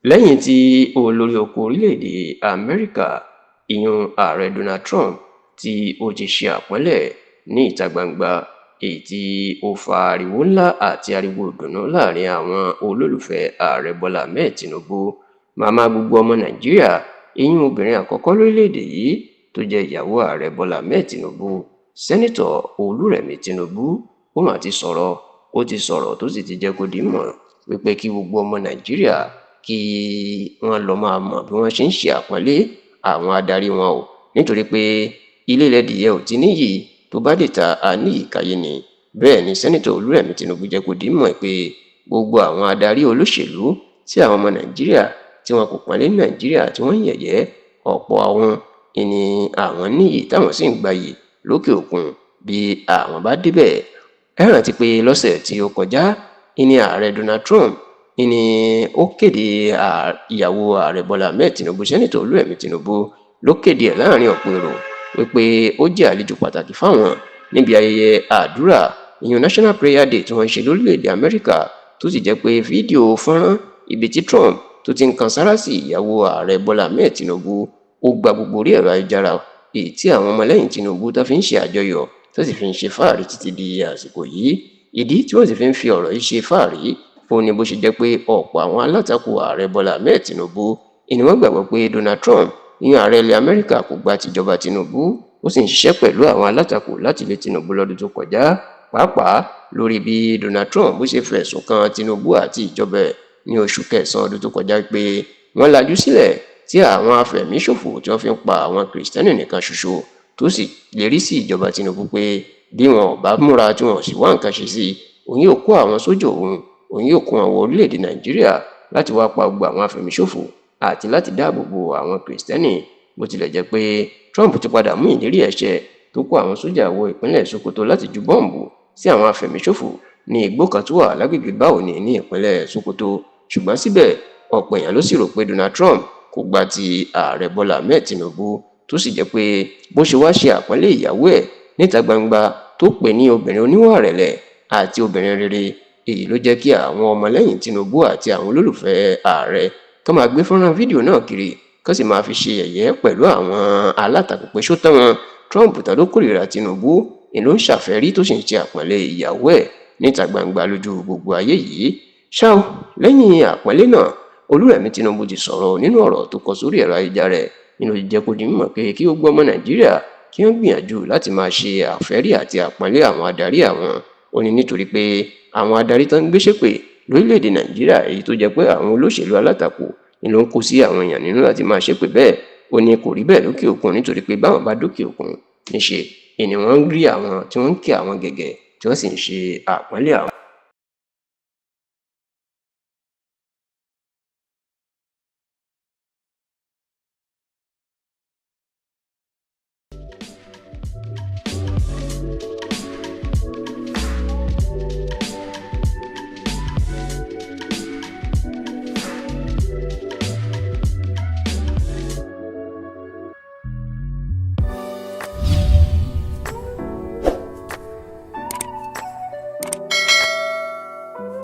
lẹ́yìn tí olórí oko orílẹ̀-èdè Amẹ́ríkà ìyún ààrẹ Donald Trump tí ó ti ṣe àpọ́nlẹ̀ ní ìta gbangba, èyí tí ó fa ariwo ńlá àti ariwo ìdùnnú láàrin àwọn olólùfẹ́ ààrẹ Bọ́lá Ahmed Tinubu. Màmá gbogbo ọmọ Nàìjíríà, ìyún obìnrin àkọ́kọ́ lórílẹ̀-èdè yìí tó jẹ́ ìyàwó ààrẹ Bọ́lá Ahmed Tinubu, sẹ́nitọ̀ Olúrẹ̀mí Tinubu, ó mà ti sọ̀rọ̀ tó sì ti jẹ́ kó di mọ̀ wípé kí gbogbo ọmọ Nàìjíríà kí wọ́n lọ máa mọ̀ bí wọ́n ṣe ń ṣe àpọ́nlé àwọn adarí wọn o, nítorí pé ilé lẹ́dìyẹ ò ti níyì, tó bá dìta àníyì káyé ni. Bẹ́ẹ̀ ni sẹ́nitọ̀ Olúrẹ̀mí Tinubu jẹ́ kó di mọ̀ pé gbogbo àwọn adarí olóṣèlú tí àwọn ọmọ Nàìjíríà tí wọn kò pọ́nlé ní Nàìjíríà tí wọ́n ń yẹ̀yẹ́, ọ̀pọ̀ àwọn ni àwọn níyì táwọn sì ń gbayì lókè òkun bí àwọn bá débẹ̀. Ẹ rántí pé lọ́sẹ̀ tí ó kọjá ní ààrẹ Donald Trump ní ó kéde ìyàwó ààrẹ Bọ́lá Ahmed Tinubu, sẹ́nitọ̀ Olúrẹ̀mí Tinubu ló kéde ẹ̀ láàrin ọ̀pọ̀ èrò wípé ó jẹ́ àlejò pàtàkì fáwọn níbi ayẹyẹ àdúrà ìyún National Prayer Day tí wọ́n ń ṣe lórílẹ̀‐èdè Amẹ́ríkà, tó sì jẹ́ pé fídíò fọ́nrán ibi tí Trump tó ti ń kan sáárá sí ìyàwó ààrẹ Bọ́lá Ahmed Tinubu ó gba gbogbo orí ẹ̀rọ ayélujára, èyí tí àwọn ọmọlẹ́yìn Tinubu tó fi ń ṣe àjọyọ̀ tó sì fi ń ṣe fáàrí títí di àsìkò yìí. Ìdí tí wọ́n sì fi ń fi ọ̀rọ̀ yìí ṣe fáàrí ó ní bó ṣe jẹ́ pé ọ̀pọ̀ àwọn alátakò ààrẹ Bọ́lá Ahmed Tinubu ni wọ́n gbàgbọ́ pé Donald Trump ìyún ààrẹ ilẹ̀ Amẹ́ríkà kò gba tìjọba Tinubu, ó sì ń ṣiṣẹ́ pẹ̀lú àwọn alátakò láti lé Tinubu lọ́dún tó kọjá, pàápàá lórí bí Donald Trump bó ṣe fẹ̀sùn kan Tinubu àti ìjọba ẹ̀ ní oṣù kẹsàn-án ọdún tó kọjá pé wọ́n lajú sílẹ̀ tí àwọn afẹ̀míṣòfò tí wọ́n fi ń pa àwọn Kìrìsìtẹ́nì nìkan ṣoṣo, tó sì lérí sí ìjọba Tinubu pé bí wọn ò bá múra tí wọn ò sì wá nǹkan ṣe sí òun yóò kó àwọn sójà òun yóò kó àwọn orílẹ̀-èdè Nàìjíríà láti wá pa gbogbo àwọn afẹ̀míṣòfò àti láti dáàbò bo àwọn Kìrìsìtẹ́nì. Bó tilẹ̀ jẹ́ pé Trump ti padà mú ìlérí ẹ̀ṣẹ̀ tó kó àwọn sójà wọ ìpínlẹ̀ Sokoto láti ju bọ́ǹbù sí àwọn afẹ̀míṣòfò ní igbó kan tó wà lágbègbè Báòní ní ìpínlẹ̀ Sokoto, ṣùgbọ́n síbẹ̀ ọ̀pọ̀ èèyàn ló sì rò pé Donald Trump kò gba ti ààrẹ Bọ́lá Ahmed Tinubu, tó sì jẹ́ pé bó ṣe wá ṣe àpọ́nlé ìyàwó ẹ̀ níta gbangba tó pè ní obìnrin oníwà ìrẹ̀lẹ̀ àti obìnrin rere, èyí ló jẹ́ kí àwọn ọmọlẹ́yìn Tinubu àti àwọn olólùfẹ́ ààrẹ tó máa gbé fọ́nrán fídíò náà kiri kó sì máa fi ṣe yẹ̀yẹ́ pẹ̀lú àwọn alátakò pé ṣó tán wọn, Trump tán ló kórìíra Tinubu ni ló ń ṣàfẹ́rí tó sì ń ṣe àpọ́nlé ìyàwó ẹ̀ níta gbangba lójú gbogbo ayé yìí. Ṣá o, lẹ́yìn àpọ́nlé náà Olúrẹ̀mí Tinubu ti sọ̀rọ̀ nínú ọ̀rọ̀ tó kọ sórí ẹ̀rọ ayélujára rẹ̀ nínú jẹ́ kó di mímọ̀ pé kí gbogbo ọmọ Nàìjíríà kí wọ́n gbìyànjú láti máa ṣe àfẹ́rí àti àpọ́nlé àwọn adarí àwọn. Ó ní nítorí pé àwọn adarí tó ń gbé ṣépè lórílẹ̀‐èdè Nàìjíríà, èyí tó jẹ́ pé àwọn olóṣèlú alátakò ni ló ń kó sí àwọn èèyàn nínú láti máa ṣépè bẹ́ẹ̀. Ó ní kò rí bẹ́ẹ̀ lókè òkun, nítorí pé báwọn bá dókè òkun níṣe ni wọ́n ń rí àwọn tí wọ́n ń kí àwọn gẹ̀gẹ̀ tí wọ́n sì ń ṣe àpọ́nlé àwọn.